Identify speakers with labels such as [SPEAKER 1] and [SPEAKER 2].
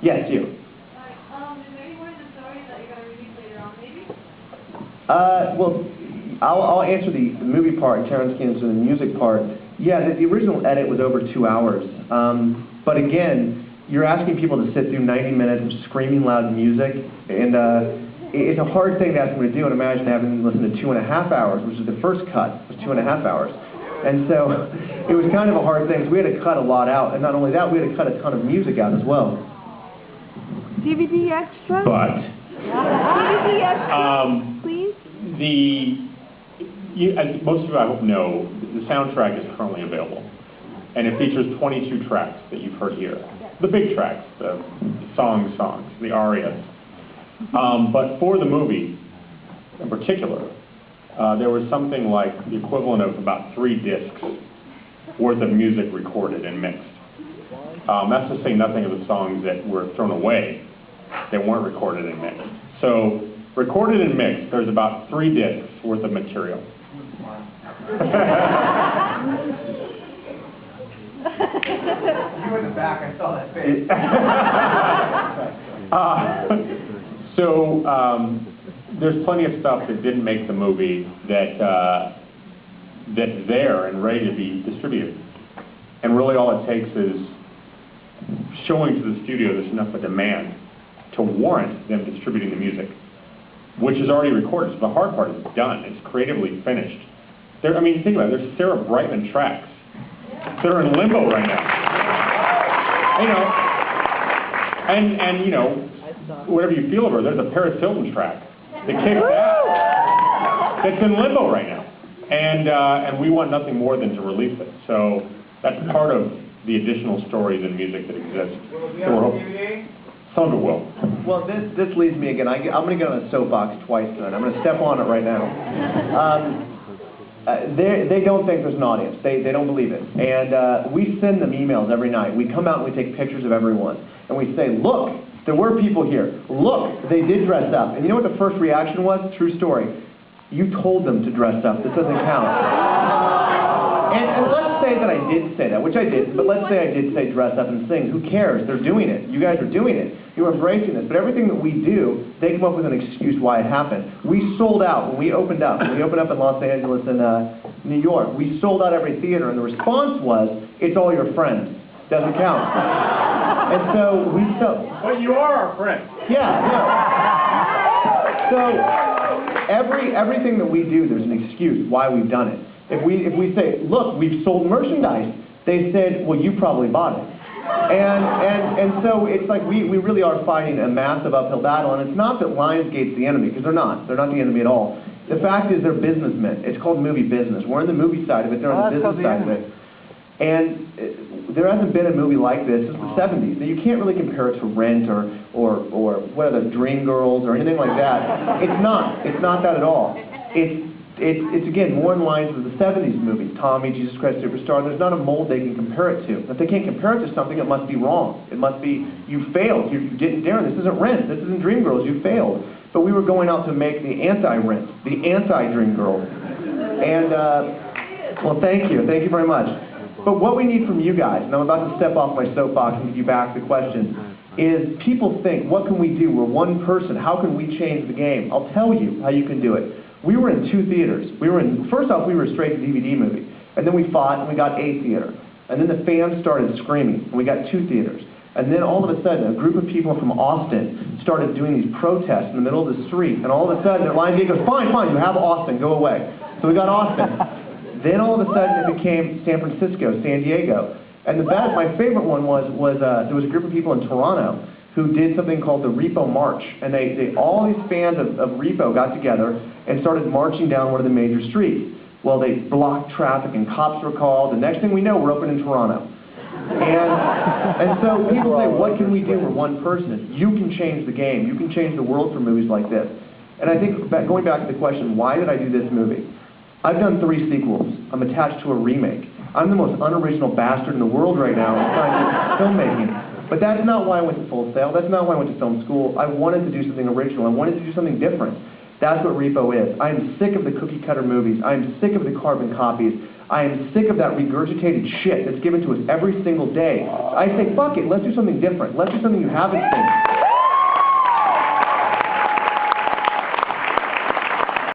[SPEAKER 1] Yes, you.
[SPEAKER 2] Is there any more in the story that you're going to release later on, maybe?
[SPEAKER 1] Well, I'll answer the movie part, Terrance can answer the music part. Yeah, the original edit was over 2 hours. But again, you're asking people to sit through 90 minutes of screaming loud music, and it's a hard thing to ask them to do, and imagine having them listen to 2.5 hours, which is the first cut, was 2.5 hours. And so it was kind of a hard thing, so we had to cut a lot out, and not only that, we had to cut a ton of music out as well.
[SPEAKER 3] DVD extra?
[SPEAKER 4] But
[SPEAKER 3] DVD extra, please?
[SPEAKER 4] As most of you I hope know, the soundtrack is currently available. And it features 22 tracks that you've heard here. The big tracks, the songs, the arias. But for the movie, in particular, there was something like the equivalent of about 3 discs worth of music recorded and mixed. That's to say nothing of the songs that were thrown away that weren't recorded and mixed. So, recorded and mixed, there's about 3 discs worth of material.
[SPEAKER 5] You in the back, I saw that face.
[SPEAKER 4] There's plenty of stuff that didn't make the movie that's there and ready to be distributed. And really all it takes is showing to the studio there's enough of demand to warrant them distributing the music, which is already recorded. So the hard part is done. It's creatively finished. I mean, think about it. There's Sarah Brightman tracks that are in limbo right now. And you know, whatever you feel of her, there's a Paris Hilton track that kicks ass that's in limbo right now. And we want nothing more than to release it. So that's part of the additional stories and music that exists.
[SPEAKER 5] Will it be on DVD?
[SPEAKER 4] Some of it will.
[SPEAKER 1] Well, this leads me again. I'm going to get on a soapbox twice tonight. I'm going to step on it right now. They don't think there's an audience. They don't believe it. And we send them emails every night. We come out and we take pictures of everyone. And we say, look, there were people here. Look, they did dress up. And you know what the first reaction was? True story. You told them to dress up. This doesn't count. And let's say that I did say that, which I did, but let's say I did say dress up and sing. Who cares? They're doing it. You guys are doing it. You're embracing this. But everything that we do, they come up with an excuse why it happened. We sold out when we opened up. When we opened up in Los Angeles and New York, we sold out every theater, and the response was, it's all your friends. Doesn't count. And so we sold.
[SPEAKER 5] But you are our friend.
[SPEAKER 1] Yeah, no. So everything that we do, there's an excuse why we've done it. If we say, look, we've sold merchandise, they said, well, you probably bought it. And so it's like we really are fighting a massive uphill battle, and it's not that Lionsgate's the enemy, because they're not. They're not the enemy at all. The fact is they're businessmen. It's called movie business. We're in the movie side of it, they're on the business side of it. And there hasn't been a movie like this since the 70s. Now, you can't really compare it to Rent or what are the Dreamgirls or anything like that. It's not that at all. It's again more in lines with the 70s movies, Tommy, Jesus Christ Superstar. There's not a mold they can compare it to. If they can't compare it to something, it must be wrong. It must be, you failed. You didn't, Darren, this isn't Rent, this isn't Dreamgirls, you failed. But we were going out to make the anti-Rent, the anti-Dreamgirls. And, well, thank you very much. But what we need from you guys, and I'm about to step off my soapbox and give you back the question, is people think, what can we do? We're one person, how can we change the game? I'll tell you how you can do it. We were in 2 theaters. First off, we were a straight DVD movie. And then we fought, and we got a theater. And then the fans started screaming, and we got 2 theaters. And then all of a sudden, a group of people from Austin started doing these protests in the middle of the street. And all of a sudden, Lionsgate goes, fine, you have Austin, go away. So we got Austin. Then all of a sudden, it became San Francisco, San Diego. And my favorite one was there was a group of people in Toronto who did something called the REPO March. And all these fans of REPO got together and started marching down one of the major streets. Well, they blocked traffic and cops were called. The next thing we know, we're open in Toronto. And so people say, what can we do? We're one person. You can change the game. You can change the world for movies like this. And I think, going back to the question, why did I do this movie? I've done 3 sequels. I'm attached to a remake. I'm the most unoriginal bastard in the world right now trying to do filmmaking. But that's not why I went to Full Sail. That's not why I went to film school. I wanted to do something original. I wanted to do something different. That's what REPO is. I'm sick of the cookie-cutter movies. I'm sick of the carbon copies. I am sick of that regurgitated shit that's given to us every single day. I say, fuck it, let's do something different. Let's do something you haven't seen.